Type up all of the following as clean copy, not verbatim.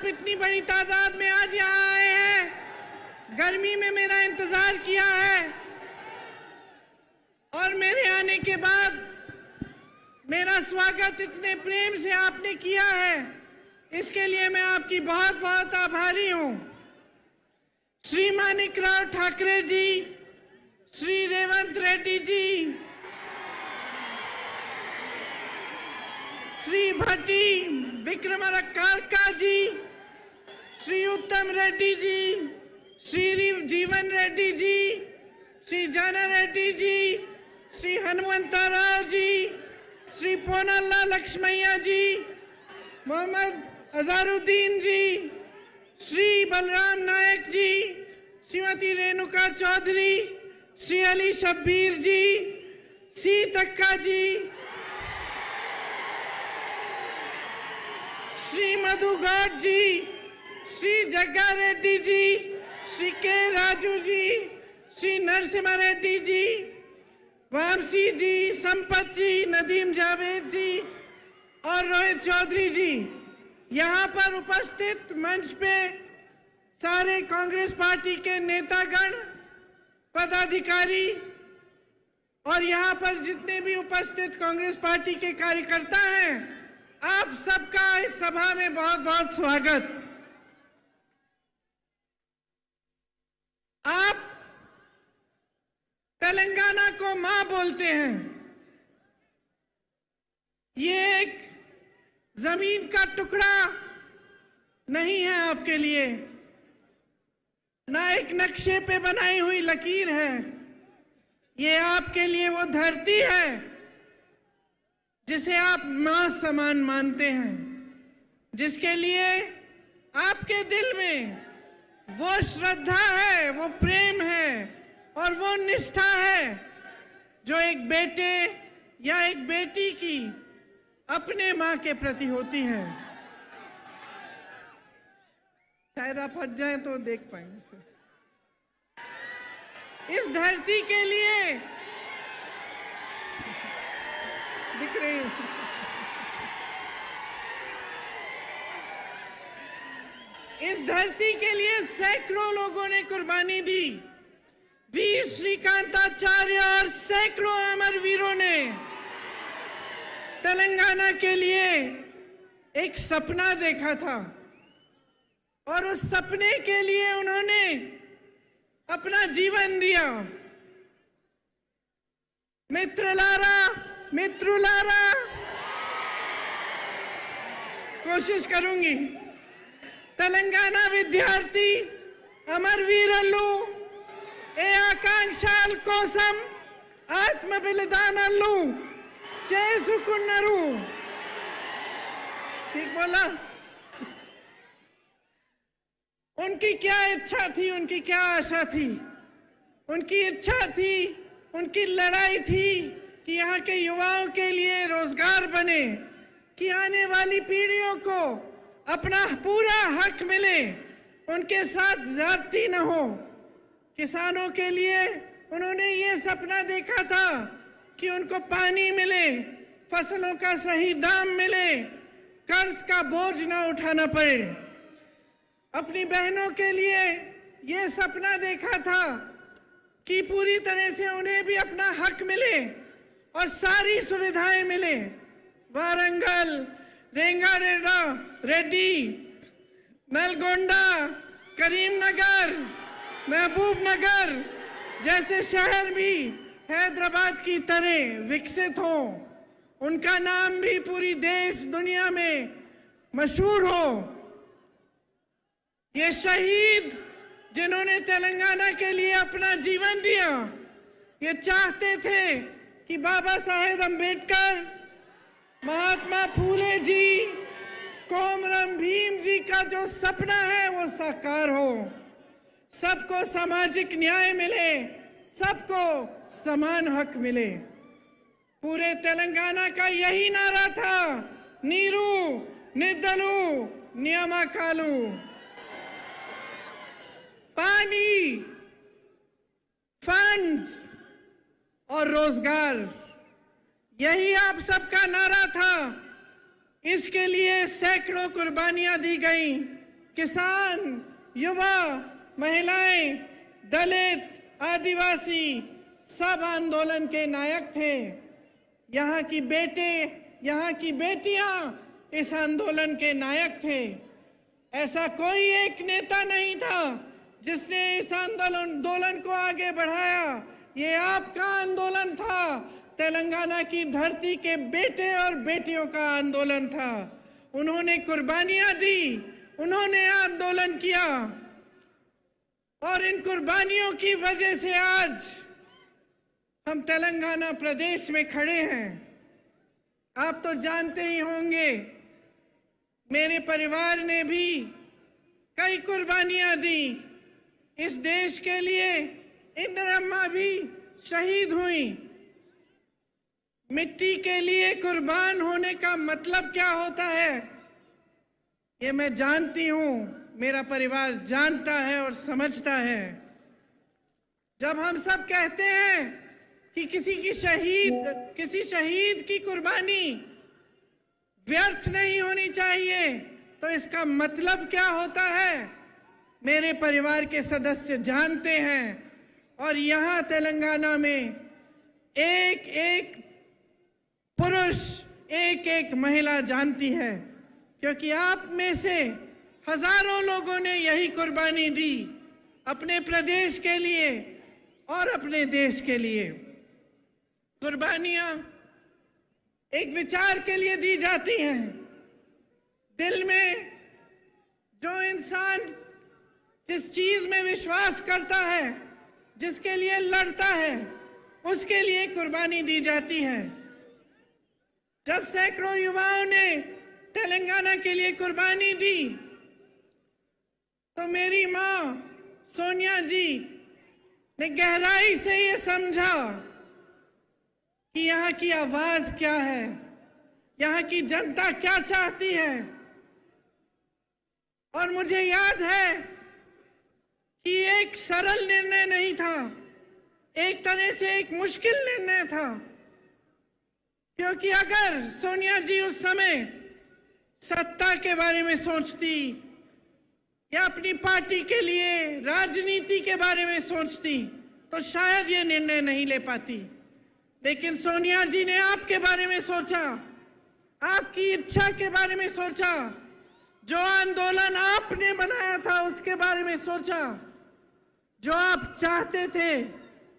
आप इतनी बड़ी तादाद में आज यहाँ आए हैं, गर्मी में मेरा इंतजार किया है और मेरे आने के बाद मेरा स्वागत इतने प्रेम से आपने किया है, इसके लिए मैं आपकी बहुत बहुत आभारी हूँ। श्री माणिकराव ठाकरे जी, श्री रेवंत रेड्डी जी, श्री भट्टी विक्रमार्का जी, श्री उत्तम रेड्डी जी, श्री जीवन रेड्डी जी, श्री जाना रेड्डी जी, श्री हनुमंतराव जी, श्री पोनल्ला लक्ष्मैया जी, मोहम्मद अजहरुद्दीन जी, श्री बलराम नायक जी, श्रीमती रेणुका चौधरी, श्री अली शब्बीर जी, सी तक्का जी, श्री मधु गौड जी, श्री जग्गा रेड्डी जी, श्री के राजू जी, श्री नरसिम्हा रेड्डी जी, वामसी जी, संपत जी, नदीम जावेद जी और रोहित चौधरी जी। यहाँ पर उपस्थित मंच पे सारे कांग्रेस पार्टी के नेतागण, पदाधिकारी और यहाँ पर जितने भी उपस्थित कांग्रेस पार्टी के कार्यकर्ता हैं, आप सबका इस सभा में बहुत बहुत स्वागत। आप तेलंगाना को मां बोलते हैं। ये एक जमीन का टुकड़ा नहीं है आपके लिए, ना एक नक्शे पे बनाई हुई लकीर है। ये आपके लिए वो धरती है जिसे आप मां समान मानते हैं, जिसके लिए आपके दिल में वो श्रद्धा है, वो प्रेम है और वो निष्ठा है जो एक बेटे या एक बेटी की अपने मां के प्रति होती है। शायद आप हट जाएं तो देख पाएंगे। इस धरती के लिए दिख रही हूं। इस धरती के लिए सैकड़ों लोगों ने कुर्बानी दी। वीर श्रीकांताचार्य और सैकड़ों अमर वीरों ने तेलंगाना के लिए एक सपना देखा था और उस सपने के लिए उन्होंने अपना जीवन दिया। मित्रुलारा कोशिश करूंगी। तेलंगाना विद्यार्थी अमरवीरल्लू ए आकांक्षाल कोसम आत्म बलिदानल्लू చేసుకున్నారు। ठीक बोला? उनकी क्या इच्छा थी, उनकी क्या आशा थी? उनकी इच्छा थी, उनकी लड़ाई थी कि यहाँ के युवाओं के लिए रोजगार बने, कि आने वाली पीढ़ियों को अपना पूरा हक मिले, उनके साथ ज्यादती न हो। किसानों के लिए उन्होंने ये सपना देखा था कि उनको पानी मिले, फसलों का सही दाम मिले, कर्ज का बोझ न उठाना पड़े। अपनी बहनों के लिए ये सपना देखा था कि पूरी तरह से उन्हें भी अपना हक मिले और सारी सुविधाएं मिले। वारंगल, रेंगारेड्डी, नलगोंडा, करीमनगर, महबूबनगर जैसे शहर भी हैदराबाद की तरह विकसित हो, उनका नाम भी पूरी देश दुनिया में मशहूर हो। ये शहीद जिन्होंने तेलंगाना के लिए अपना जीवन दिया, ये चाहते थे कि बाबा साहेब अम्बेडकर, महात्मा फूले जी, कोमरम भीम जी का जो सपना है वो साकार हो। सबको सामाजिक न्याय मिले, सबको समान हक मिले। पूरे तेलंगाना का यही नारा था, नीरू निद्दलू नियमकालू। पानी, फंड्स और रोजगार, यही आप सबका नारा था। इसके लिए सैकड़ों कुर्बानियां दी गई, किसान, युवा, महिलाएं, दलित, आदिवासी सब आंदोलन के नायक थे। यहाँ की बेटे, यहाँ की बेटियां इस आंदोलन के नायक थे। ऐसा कोई एक नेता नहीं था जिसने इस आंदोलन को आगे बढ़ाया। ये आपका आंदोलन था, तेलंगाना की धरती के बेटे और बेटियों का आंदोलन था। उन्होंने कुर्बानियां दी, उन्होंने आंदोलन किया और इन कुर्बानियों की वजह से आज हम तेलंगाना प्रदेश में खड़े हैं। आप तो जानते ही होंगे, मेरे परिवार ने भी कई कुर्बानियां दी इस देश के लिए। इंदिरा भी शहीद हुई। मिट्टी के लिए कुर्बान होने का मतलब क्या होता है, ये मैं जानती हूं, मेरा परिवार जानता है और समझता है। जब हम सब कहते हैं कि किसी शहीद की कुर्बानी व्यर्थ नहीं होनी चाहिए, तो इसका मतलब क्या होता है, मेरे परिवार के सदस्य जानते हैं। और यहाँ तेलंगाना में एक एक पुरुष, एक एक महिला जानती है, क्योंकि आप में से हजारों लोगों ने यही कुर्बानी दी अपने प्रदेश के लिए और अपने देश के लिए। कुर्बानियां एक विचार के लिए दी जाती हैं। दिल में जो इंसान जिस चीज में विश्वास करता है, जिसके लिए लड़ता है, उसके लिए कुर्बानी दी जाती है। जब सैकड़ों युवाओं ने तेलंगाना के लिए कुर्बानी दी, तो मेरी मां सोनिया जी ने गहराई से ये समझा कि यहाँ की आवाज क्या है, यहाँ की जनता क्या चाहती है। और मुझे याद है कि एक सरल निर्णय नहीं था, एक तरह से एक मुश्किल निर्णय था, क्योंकि अगर सोनिया जी उस समय सत्ता के बारे में सोचती या अपनी पार्टी के लिए राजनीति के बारे में सोचती, तो शायद ये निर्णय नहीं ले पाती। लेकिन सोनिया जी ने आपके बारे में सोचा, आपकी इच्छा के बारे में सोचा, जो आंदोलन आपने बनाया था उसके बारे में सोचा, जो आप चाहते थे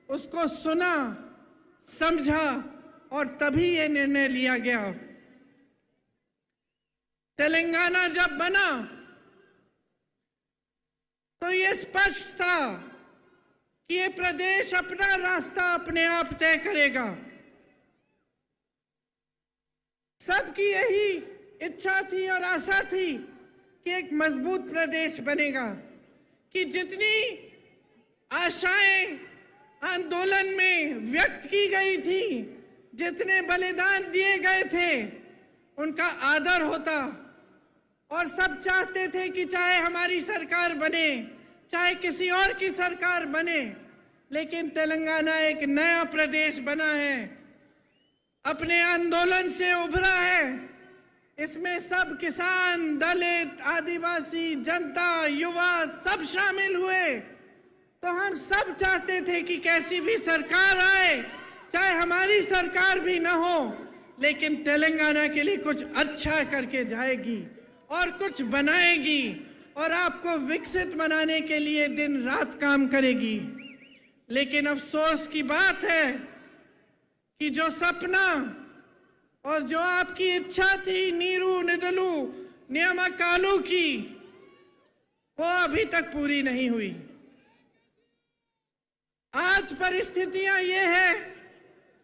उसको सुना, समझा और तभी ये निर्णय लिया गया। तेलंगाना जब बना तो ये स्पष्ट था कि ये प्रदेश अपना रास्ता अपने आप तय करेगा। सबकी यही इच्छा थी और आशा थी कि एक मजबूत प्रदेश बनेगा, कि जितनी आशाएं आंदोलन में व्यक्त की गई थी, जितने बलिदान दिए गए थे, उनका आदर होता। और सब चाहते थे कि चाहे हमारी सरकार बने, चाहे किसी और की सरकार बने, लेकिन तेलंगाना एक नया प्रदेश बना है, अपने आंदोलन से उभरा है। इसमें सब किसान, दलित, आदिवासी, जनता, युवा सब शामिल हुए। तो हम सब चाहते थे कि कैसी भी सरकार आए, चाहे हमारी सरकार भी ना हो, लेकिन तेलंगाना के लिए कुछ अच्छा करके जाएगी और कुछ बनाएगी और आपको विकसित बनाने के लिए दिन रात काम करेगी। लेकिन अफसोस की बात है कि जो सपना और जो आपकी इच्छा थी नीरू निदलू नियमाकालू की, वो अभी तक पूरी नहीं हुई। आज परिस्थितियां ये है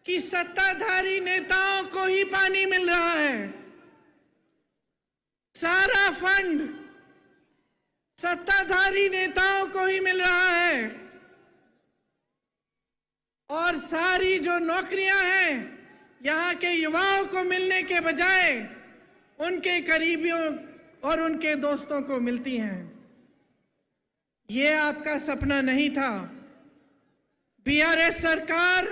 कि सत्ताधारी नेताओं को ही पानी मिल रहा है। सारा फंड सत्ताधारी नेताओं को ही मिल रहा है और सारी जो नौकरियां हैं यहाँ के युवाओं को मिलने के बजाय उनके करीबियों और उनके दोस्तों को मिलती हैं। ये आपका सपना नहीं था। बीआरएस सरकार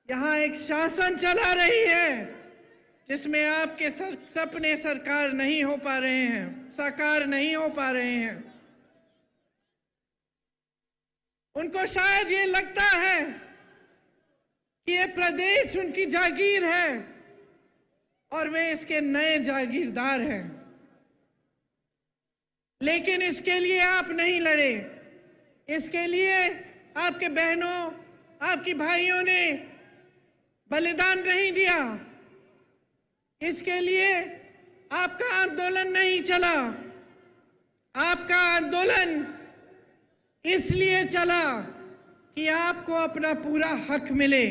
यहाँ एक शासन चला रही है, जिसमें आपके सपने साकार नहीं हो पा रहे हैं। उनको शायद ये लगता है कि ये प्रदेश उनकी जागीर है और वे इसके नए जागीरदार हैं। लेकिन इसके लिए आप नहीं लड़े। इसके लिए आपके बहनों, आपकी भाइयों ने बलिदान नहीं दिया। इसके लिए आपका आंदोलन नहीं चला। आपका आंदोलन इसलिए चला कि आपको अपना पूरा हक मिले,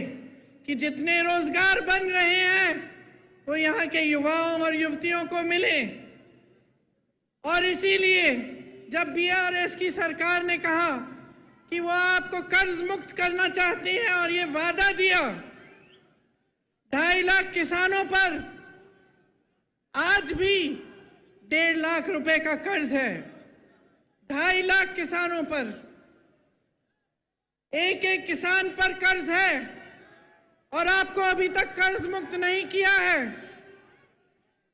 कि जितने रोजगार बन रहे हैं वो यहाँ के युवाओं और युवतियों को मिले। और इसीलिए जब बीआरएस की सरकार ने कहा कि वो आपको कर्ज मुक्त करना चाहती है और ये वादा दिया, 2.5 लाख किसानों पर आज भी 1.5 लाख रुपए का कर्ज है। 2.5 लाख किसानों पर, एक एक किसान पर कर्ज है और आपको अभी तक कर्ज मुक्त नहीं किया है,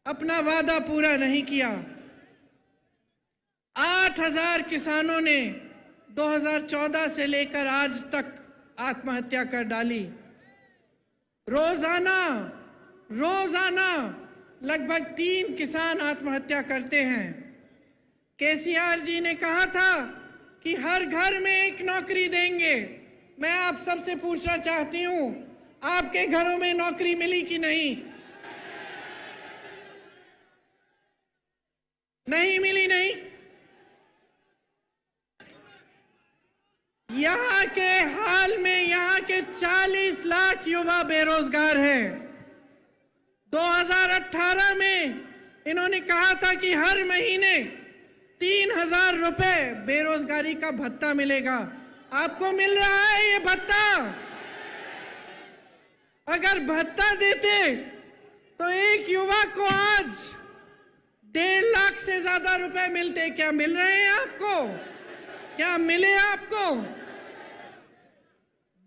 अपना वादा पूरा नहीं किया। 8,000 किसानों ने 2014 से लेकर आज तक आत्महत्या कर डाली। रोजाना लगभग 3 किसान आत्महत्या करते हैं। केसीआर जी ने कहा था कि हर घर में एक नौकरी देंगे। मैं आप सबसे पूछना चाहती हूं, आपके घरों में नौकरी मिली कि नहीं? नहीं मिली। नहीं। यहाँ के हाल में यहाँ के 40 लाख युवा बेरोजगार हैं। 2018 में इन्होंने कहा था कि हर महीने 3,000 रुपए बेरोजगारी का भत्ता मिलेगा। आपको मिल रहा है ये भत्ता? अगर भत्ता देते तो एक युवा को आज 1.5 लाख से ज्यादा रुपए मिलते। क्या मिल रहे हैं आपको? क्या मिले आपको?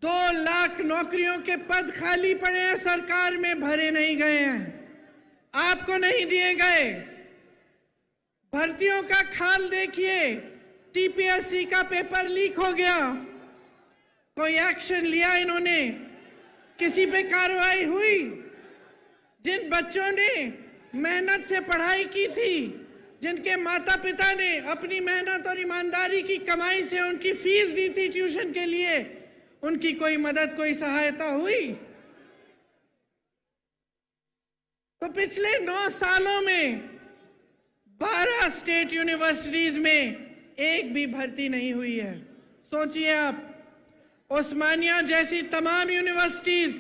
2 लाख नौकरियों के पद खाली पड़े हैं, सरकार में भरे नहीं गए हैं, आपको नहीं दिए गए। भर्तियों का खाल देखिए, टीपीएससी का पेपर लीक हो गया, कोई एक्शन लिया इन्होंने? किसी पे कार्रवाई हुई? जिन बच्चों ने मेहनत से पढ़ाई की थी, जिनके माता पिता ने अपनी मेहनत और ईमानदारी की कमाई से उनकी फीस दी थी ट्यूशन के लिए, उनकी कोई मदद, कोई सहायता हुई? तो पिछले 9 सालों में 12 स्टेट यूनिवर्सिटीज में एक भी भर्ती नहीं हुई है। सोचिए आप, ओस्मानिया जैसी तमाम यूनिवर्सिटीज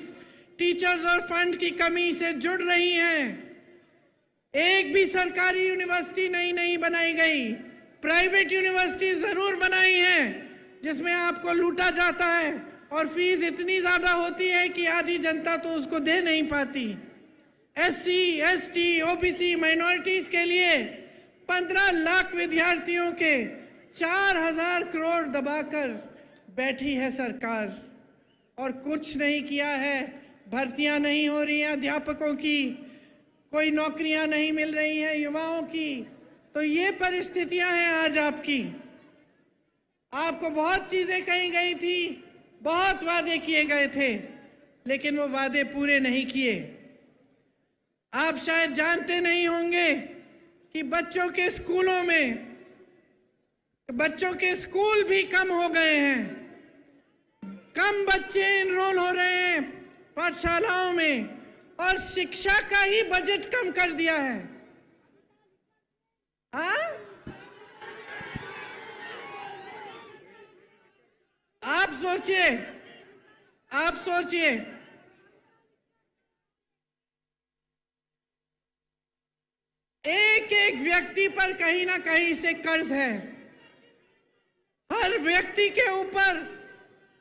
टीचर्स और फंड की कमी से जुड़ रही हैं। एक भी सरकारी यूनिवर्सिटी नहीं बनाई गई। प्राइवेट यूनिवर्सिटी जरूर बनाई हैं जिसमें आपको लूटा जाता है और फीस इतनी ज्यादा होती है कि आधी जनता तो उसको दे नहीं पाती। एससी, एसटी, ओबीसी, माइनॉरिटीज के लिए 15 लाख विद्यार्थियों के 4,000 करोड़ दबाकर बैठी है सरकार और कुछ नहीं किया है। भर्तियां नहीं हो रही हैं अध्यापकों की, कोई नौकरियां नहीं मिल रही हैं युवाओं की। तो ये परिस्थितियां हैं आज आपकी। आपको बहुत चीजें कही गई थी, बहुत वादे किए गए थे, लेकिन वो वादे पूरे नहीं किए। आप शायद जानते नहीं होंगे कि बच्चों के स्कूल भी कम हो गए हैं। कम बच्चे एनरोल हो रहे हैं पाठशालाओं में और शिक्षा का ही बजट कम कर दिया है। हाँ? आप सोचिए एक एक व्यक्ति पर कहीं ना कहीं से कर्ज है। हर व्यक्ति के ऊपर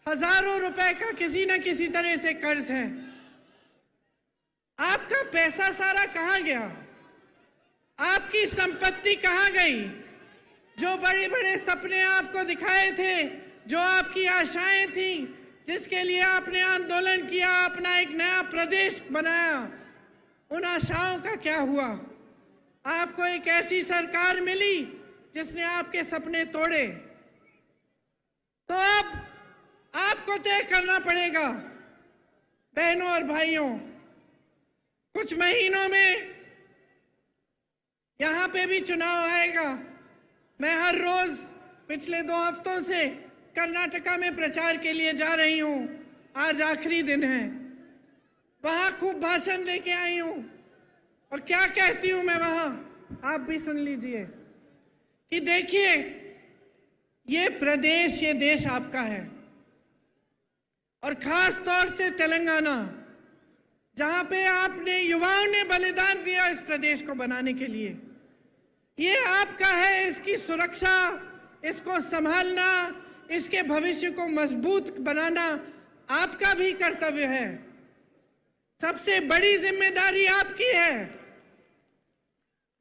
हजारों रुपए का किसी न किसी तरह से कर्ज है। आपका पैसा सारा कहां गया? आपकी संपत्ति कहां गई? जो बड़े बड़े सपने आपको दिखाए थे, जो आपकी आशाएं थी, जिसके लिए आपने आंदोलन किया, अपना एक नया प्रदेश बनाया, उन आशाओं का क्या हुआ? आपको एक ऐसी सरकार मिली जिसने आपके सपने तोड़े। तो अब आपको तय करना पड़ेगा बहनों और भाइयों, कुछ महीनों में यहां पे भी चुनाव आएगा। मैं हर रोज पिछले 2 हफ्तों से कर्नाटका में प्रचार के लिए जा रही हूं। आज आखिरी दिन है। वहां खूब भाषण लेके आई हूं और क्या कहती हूं मैं वहां, आप भी सुन लीजिए कि देखिए, ये प्रदेश, ये देश आपका है, और खास तौर से तेलंगाना, जहां पे आपने, युवाओं ने बलिदान दिया इस प्रदेश को बनाने के लिए, ये आपका है। इसकी सुरक्षा, इसको संभालना, इसके भविष्य को मजबूत बनाना आपका भी कर्तव्य है। सबसे बड़ी जिम्मेदारी आपकी है।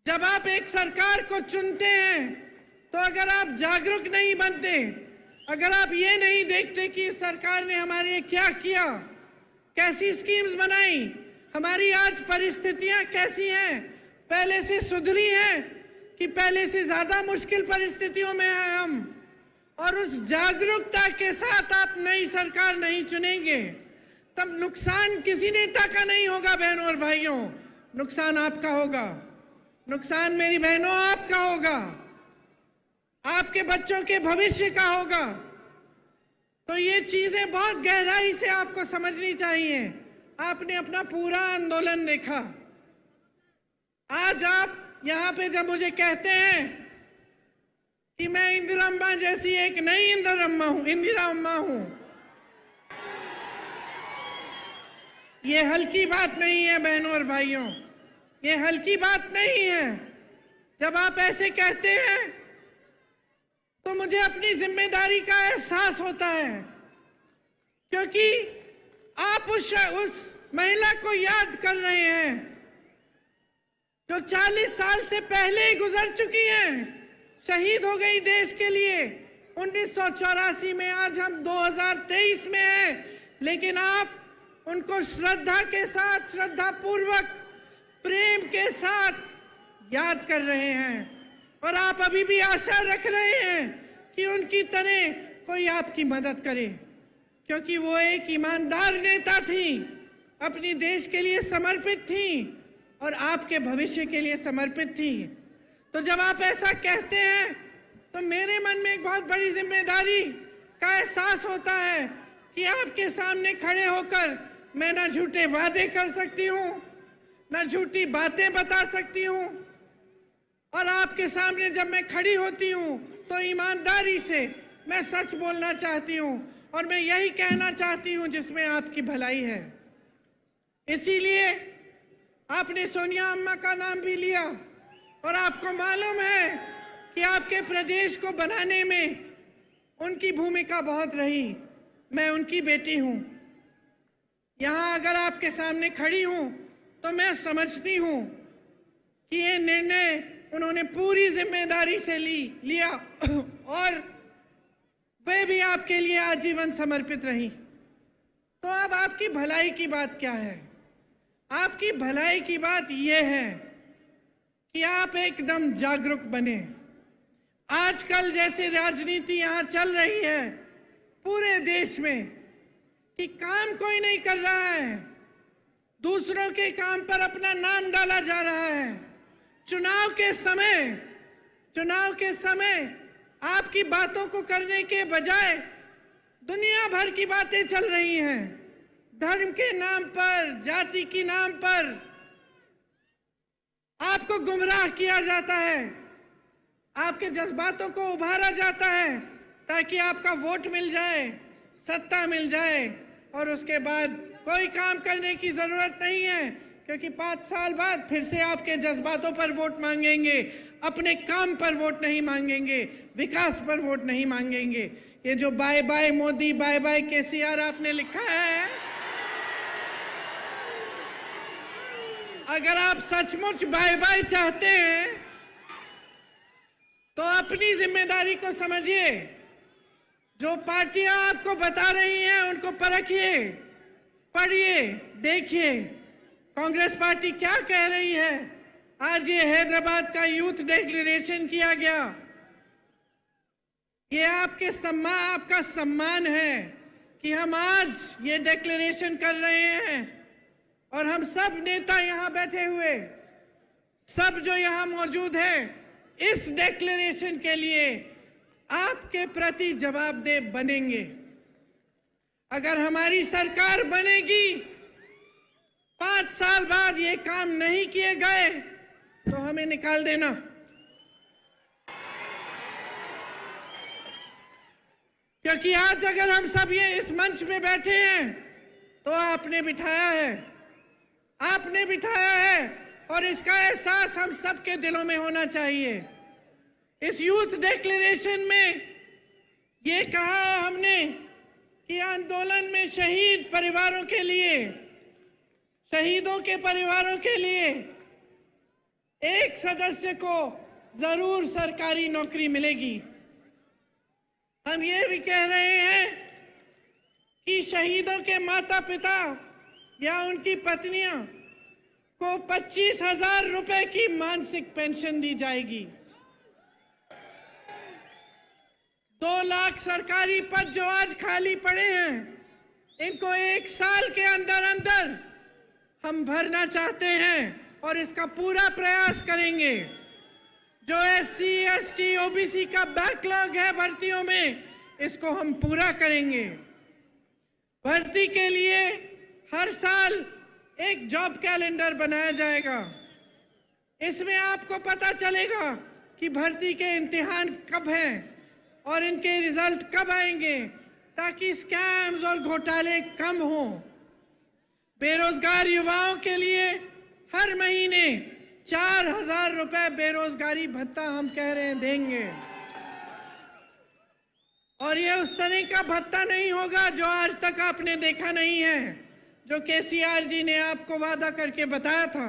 जब आप एक सरकार को चुनते हैं तो अगर आप जागरूक नहीं बनते, अगर आप ये नहीं देखते कि इस सरकार ने हमारे लिए क्या किया, कैसी स्कीम्स बनाई, हमारी आज परिस्थितियां कैसी हैं, पहले से सुधरी हैं कि पहले से ज्यादा मुश्किल परिस्थितियों में हैं हम, और उस जागरूकता के साथ आप नई सरकार नहीं चुनेंगे, तब नुकसान किसी नेता का नहीं होगा बहनों और भाइयों, नुकसान आपका होगा। नुकसान मेरी बहनों आपका होगा, आपके बच्चों के भविष्य का होगा। तो ये चीजें बहुत गहराई से आपको समझनी चाहिए। आपने अपना पूरा आंदोलन देखा। आज आप यहां पे जब मुझे कहते हैं कि मैं इंदिरा अम्मा जैसी एक नई इंदिरा अम्मा हूं, ये हल्की बात नहीं है बहनों और भाइयों, ये हल्की बात नहीं है। जब आप ऐसे कहते हैं तो मुझे अपनी जिम्मेदारी का एहसास होता है, क्योंकि आप उस महिला को याद कर रहे हैं जो 40 साल से पहले ही गुजर चुकी हैं, शहीद हो गई देश के लिए 1984 में। आज हम 2023 में हैं, लेकिन आप उनको श्रद्धा के साथ, श्रद्धा पूर्वक, प्रेम के साथ याद कर रहे हैं, और आप अभी भी आशा रख रहे हैं कि उनकी तरह कोई आपकी मदद करे, क्योंकि वो एक ईमानदार नेता थी, अपनी देश के लिए समर्पित थी और आपके भविष्य के लिए समर्पित थी। तो जब आप ऐसा कहते हैं तो मेरे मन में एक बहुत बड़ी जिम्मेदारी का एहसास होता है कि आपके सामने खड़े होकर मैं ना झूठे वादे कर सकती हूँ, ना झूठी बातें बता सकती हूँ, और आपके सामने जब मैं खड़ी होती हूँ तो ईमानदारी से मैं सच बोलना चाहती हूँ, और मैं यही कहना चाहती हूँ जिसमें आपकी भलाई है। इसीलिए आपने सोनिया अम्मा का नाम भी लिया, और आपको मालूम है कि आपके प्रदेश को बनाने में उनकी भूमिका बहुत रही। मैं उनकी बेटी हूँ। यहाँ अगर आपके सामने खड़ी हूँ तो मैं समझती हूँ कि ये निर्णय उन्होंने पूरी जिम्मेदारी से लिया, और वे भी आपके लिए आजीवन समर्पित रही। तो अब आपकी भलाई की बात क्या है? आपकी भलाई की बात यह है कि आप एकदम जागरूक बने। आजकल जैसे राजनीति यहाँ चल रही है पूरे देश में, कि काम कोई नहीं कर रहा है, दूसरों के काम पर अपना नाम डाला जा रहा है। चुनाव के समय आपकी बातों को करने के बजाय दुनिया भर की बातें चल रही हैं। धर्म के नाम पर, जाति के नाम पर आपको गुमराह किया जाता है, आपके जज्बातों को उभारा जाता है ताकि आपका वोट मिल जाए, सत्ता मिल जाए, और उसके बाद कोई काम करने की जरूरत नहीं है, क्योंकि 5 साल बाद फिर से आपके जज्बातों पर वोट मांगेंगे, अपने काम पर वोट नहीं मांगेंगे, विकास पर वोट नहीं मांगेंगे। ये जो bye bye Modi, bye bye KCR आपने लिखा है, अगर आप सचमुच बाय बाय चाहते हैं तो अपनी जिम्मेदारी को समझिए। जो पार्टियां आपको बता रही हैं उनको परखिए, पढ़िए, देखिए कांग्रेस पार्टी क्या कह रही है? आज ये हैदराबाद का यूथ डिक्लेरेशन किया गया, ये आपका सम्मान है कि हम आज ये डिक्लेरेशन कर रहे हैं और हम सब नेता यहाँ बैठे हुए, सब जो यहाँ मौजूद हैं, इस डिक्लेरेशन के लिए आपके प्रति जवाबदेह बनेंगे। अगर हमारी सरकार बनेगी, 5 साल बाद ये काम नहीं किए गए तो हमें निकाल देना। क्योंकि आज अगर हम सब ये इस मंच में बैठे हैं तो आपने बिठाया है और इसका एहसास हम सबके दिलों में होना चाहिए। इस यूथ डिक्लेरेशन में ये कहा हमने कि आंदोलन में शहीदों के परिवारों के लिए एक सदस्य को जरूर सरकारी नौकरी मिलेगी। हम ये भी कह रहे हैं कि शहीदों के माता पिता या उनकी पत्नियां को 25,000 रुपए की मासिक पेंशन दी जाएगी। 2 लाख सरकारी पद जो आज खाली पड़े हैं, इनको 1 साल के अंदर अंदर हम भरना चाहते हैं और इसका पूरा प्रयास करेंगे। जो SC, ST, OBC का बैकलॉग है भर्तियों में, इसको हम पूरा करेंगे। भर्ती के लिए हर साल एक जॉब कैलेंडर बनाया जाएगा। इसमें आपको पता चलेगा कि भर्ती के इम्तिहान कब हैं और इनके रिजल्ट कब आएंगे, ताकि स्कैम्स और घोटाले कम हों। बेरोजगार युवाओं के लिए हर महीने 4,000 रुपए बेरोजगारी भत्ता हम कह रहे हैं देंगे। और ये उस तरह का भत्ता नहीं होगा जो आज तक आपने देखा नहीं है, जो KCR जी ने आपको वादा करके बताया था।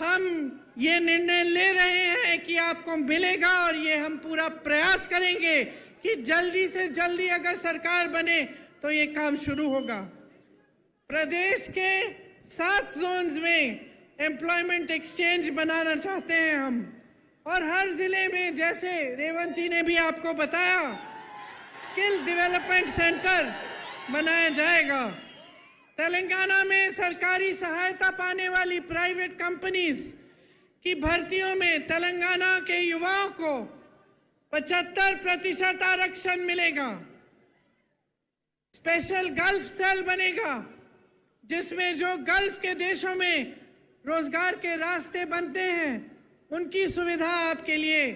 हम ये निर्णय ले रहे हैं कि आपको मिलेगा और ये हम पूरा प्रयास करेंगे कि जल्दी से जल्दी अगर सरकार बने तो ये काम शुरू होगा। प्रदेश के 7 जोन्स में एम्प्लॉयमेंट एक्सचेंज बनाना चाहते हैं हम, और हर जिले में, जैसे रेवंत जी ने भी आपको बताया, स्किल डेवलपमेंट सेंटर बनाया जाएगा। तेलंगाना में सरकारी सहायता पाने वाली प्राइवेट कंपनीज की भर्तियों में तेलंगाना के युवाओं को 75% आरक्षण मिलेगा। स्पेशल गल्फ सेल बनेगा, जिसमें जो गल्फ के देशों में रोजगार के रास्ते बनते हैं, उनकी सुविधा आपके लिए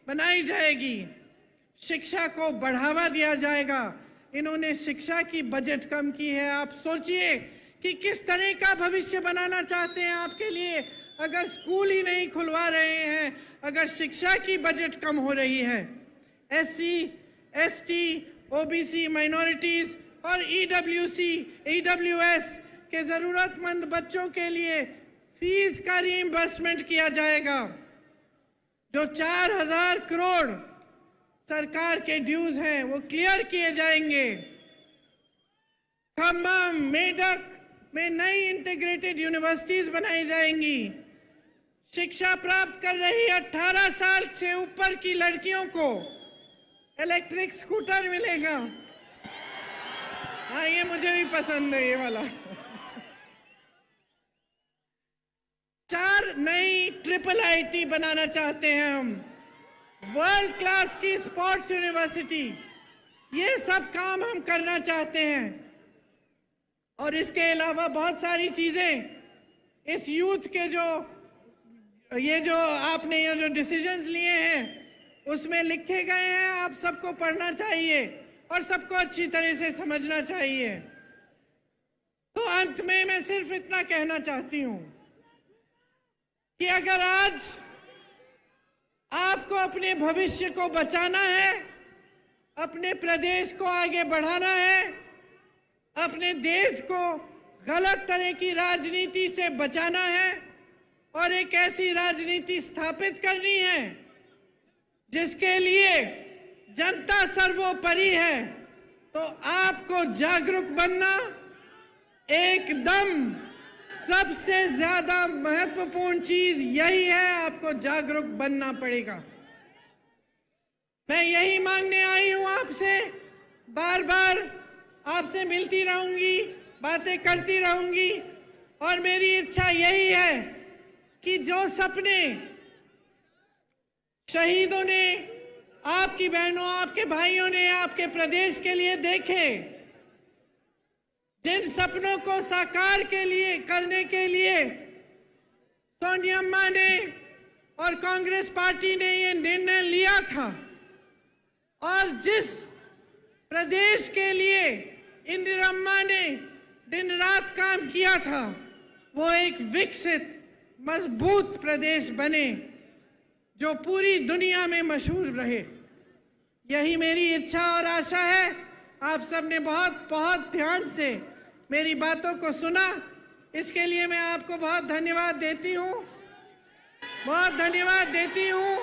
बनाई जाएगी। शिक्षा को बढ़ावा दिया जाएगा। इन्होंने शिक्षा की बजट कम की है। आप सोचिए कि किस तरह का भविष्य बनाना चाहते हैं आपके लिए, अगर स्कूल ही नहीं खुलवा रहे हैं, अगर शिक्षा की बजट कम हो रही है। SC, ST, OBC, माइनॉरिटीज और EWS के जरूरतमंद बच्चों के लिए फीस का रीइंबर्समेंट किया जाएगा। जो 4,000 करोड़ सरकार के ड्यूज हैं वो क्लियर किए जाएंगे। खम्बम, मेडक में नई इंटीग्रेटेड यूनिवर्सिटीज बनाई जाएंगी। शिक्षा प्राप्त कर रही 18 साल से ऊपर की लड़कियों को इलेक्ट्रिक स्कूटर मिलेगा। हाँ, ये मुझे भी पसंद है, ये वाला। 4 नई IIIT बनाना चाहते हैं हम। वर्ल्ड क्लास की स्पोर्ट्स यूनिवर्सिटी, ये सब काम हम करना चाहते हैं। और इसके अलावा बहुत सारी चीजें इस यूथ के जो आपने ये जो डिसीजंस लिए हैं उसमें लिखे गए हैं। आप सबको पढ़ना चाहिए और सबको अच्छी तरह से समझना चाहिए। तो अंत में मैं सिर्फ इतना कहना चाहती हूं कि अगर आज आपको अपने भविष्य को बचाना है, अपने प्रदेश को आगे बढ़ाना है, अपने देश को गलत तरह की राजनीति से बचाना है और एक ऐसी राजनीति स्थापित करनी है जिसके लिए जनता सर्वोपरि है, तो आपको जागरूक बनना, एकदम सबसे ज्यादा महत्वपूर्ण चीज यही है, आपको जागरूक बनना पड़ेगा। मैं यही मांगने आई हूं आपसे, बार बार आपसे मिलती रहूंगी, बातें करती रहूंगी, और मेरी इच्छा यही है कि जो सपने शहीदों ने, आपकी बहनों, आपके भाइयों ने आपके प्रदेश के लिए देखे, जिन सपनों को साकार करने के लिए सोनिया अम्मा ने और कांग्रेस पार्टी ने ये निर्णय लिया था, और जिस प्रदेश के लिए इंदिरा अम्मा ने दिन रात काम किया था, वो एक विकसित मजबूत प्रदेश बने जो पूरी दुनिया में मशहूर रहे। यही मेरी इच्छा और आशा है। आप सबने बहुत बहुत ध्यान से मेरी बातों को सुना, इसके लिए मैं आपको बहुत धन्यवाद देती हूँ, बहुत धन्यवाद देती हूँ।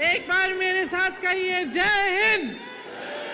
एक बार मेरे साथ कहिए, जय हिंद।